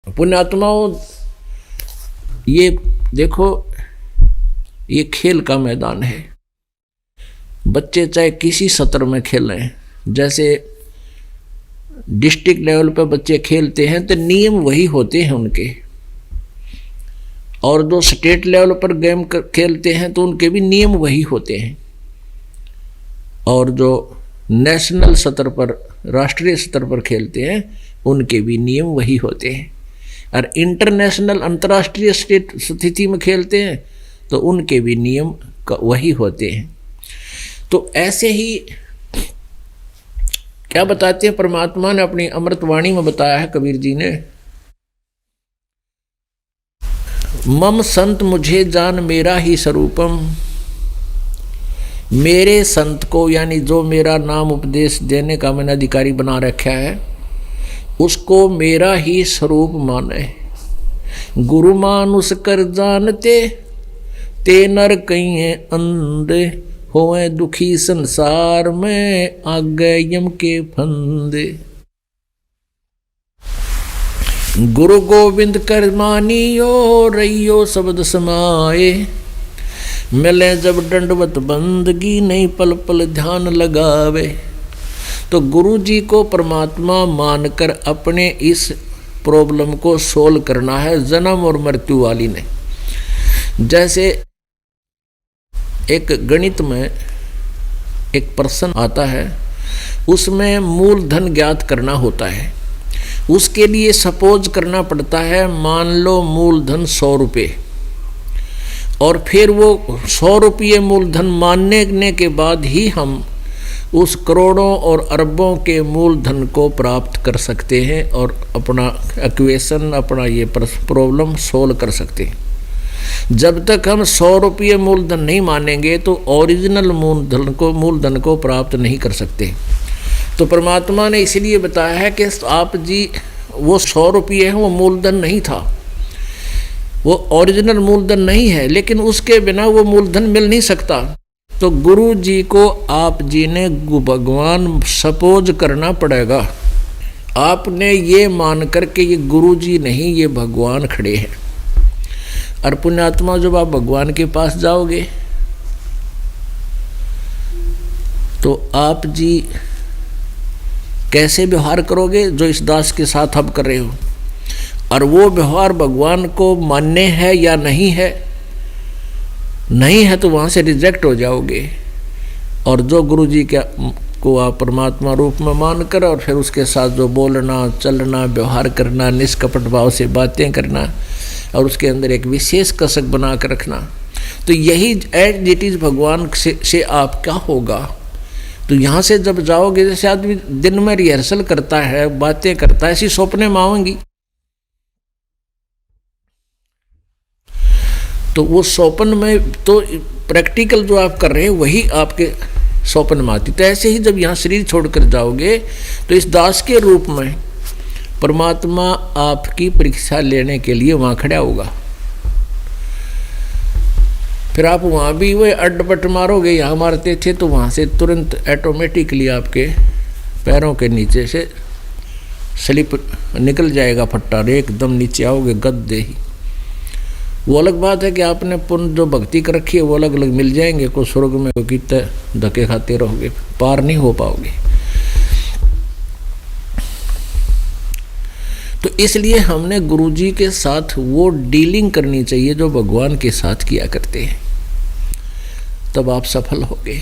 पुण्यात्माओं, ये देखो, ये खेल का मैदान है। बच्चे चाहे किसी सत्र में खेलें, जैसे डिस्ट्रिक्ट लेवल पर बच्चे खेलते हैं तो नियम वही होते हैं उनके, और जो स्टेट लेवल पर गेम खेलते हैं तो उनके भी नियम वही होते हैं, और जो नेशनल स्तर पर, राष्ट्रीय स्तर पर खेलते हैं उनके भी नियम वही होते हैं, और इंटरनेशनल अंतर्राष्ट्रीय स्टेट स्थिति में खेलते हैं तो उनके भी नियम वही होते हैं। तो ऐसे ही क्या बताते हैं परमात्मा ने अपनी अमृतवाणी में बताया है, कबीर जी ने, मम संत मुझे जान मेरा ही स्वरूपम, मेरे संत को यानी जो मेरा नाम उपदेश देने का मैंने अधिकारी बना रखा है उसको मेरा ही स्वरूप माने। गुरु मानुष कर जानते ते नर कहीं अंधे, होए दुखी संसार में आगे यम के फंदे। गुरु गोविंद कर मानियो रहियो शब्द समाए, मिले जब दंडवत बंदगी नहीं पल पल ध्यान लगावे। तो गुरु जी को परमात्मा मानकर अपने इस प्रॉब्लम को सोल्व करना है, जन्म और मृत्यु वाली ने। जैसे एक गणित में एक प्रश्न आता है, उसमें मूलधन ज्ञात करना होता है। उसके लिए सपोज करना पड़ता है, मान लो मूलधन 100 रुपये, और फिर वो 100 रुपये मूलधन मानने के बाद ही हम उस करोड़ों और अरबों के मूलधन को प्राप्त कर सकते हैं और अपना इक्वेशन, अपना ये प्रॉब्लम सोल्व कर सकते हैं। जब तक हम 100 रुपये मूलधन नहीं मानेंगे तो ओरिजिनल मूलधन को प्राप्त नहीं कर सकते। तो परमात्मा ने इसलिए बताया है कि आप जी वो 100 रुपये हैं, वो मूलधन नहीं था, वो ओरिजिनल मूलधन नहीं है, लेकिन उसके बिना वो मूलधन मिल नहीं सकता। तो गुरु जी को आप जी ने भगवान सपोज करना पड़ेगा। आपने ये मान कर के ये गुरु जी नहीं, ये भगवान खड़े हैं। और पुण्यात्मा, जब आप भगवान के पास जाओगे तो आप जी कैसे व्यवहार करोगे, जो इस दास के साथ आप कर रहे हो, और वो व्यवहार भगवान को मान्य है या नहीं है, नहीं है तो वहाँ से रिजेक्ट हो जाओगे। और जो गुरु जी को आप परमात्मा रूप में मानकर और फिर उसके साथ जो बोलना, चलना, व्यवहार करना, निष्कपट भाव से बातें करना और उसके अंदर एक विशेष कसक बना कर रखना, तो यही एट इट इज भगवान से आपका होगा। तो यहाँ से जब जाओगे, जैसे आदमी दिन में रिहर्सल करता है, बातें करता है, ऐसी सपने में आएंगी, तो वो स्वप्न में तो प्रैक्टिकल जो आप कर रहे हैं वही आपके स्वप्न में आती। तो ऐसे ही जब यहाँ शरीर छोड़कर जाओगे तो इस दास के रूप में परमात्मा आपकी परीक्षा लेने के लिए वहाँ खड़ा होगा। फिर आप वहाँ भी वही अड्डपट मारोगे, यहाँ मारते थे, तो वहाँ से तुरंत ऑटोमेटिकली आपके पैरों के नीचे से स्लिप निकल जाएगा फट्टा, एकदम नीचे आओगे गद्दे ही। वो अलग बात है कि आपने पुण्य जो भक्ति कर रखी है वो अलग अलग मिल जाएंगे, को स्वर्ग में को कितने धक्के खाते रहोगे, पार नहीं हो पाओगे। तो इसलिए हमने गुरुजी के साथ वो डीलिंग करनी चाहिए जो भगवान के साथ किया करते हैं, तब आप सफल होगे।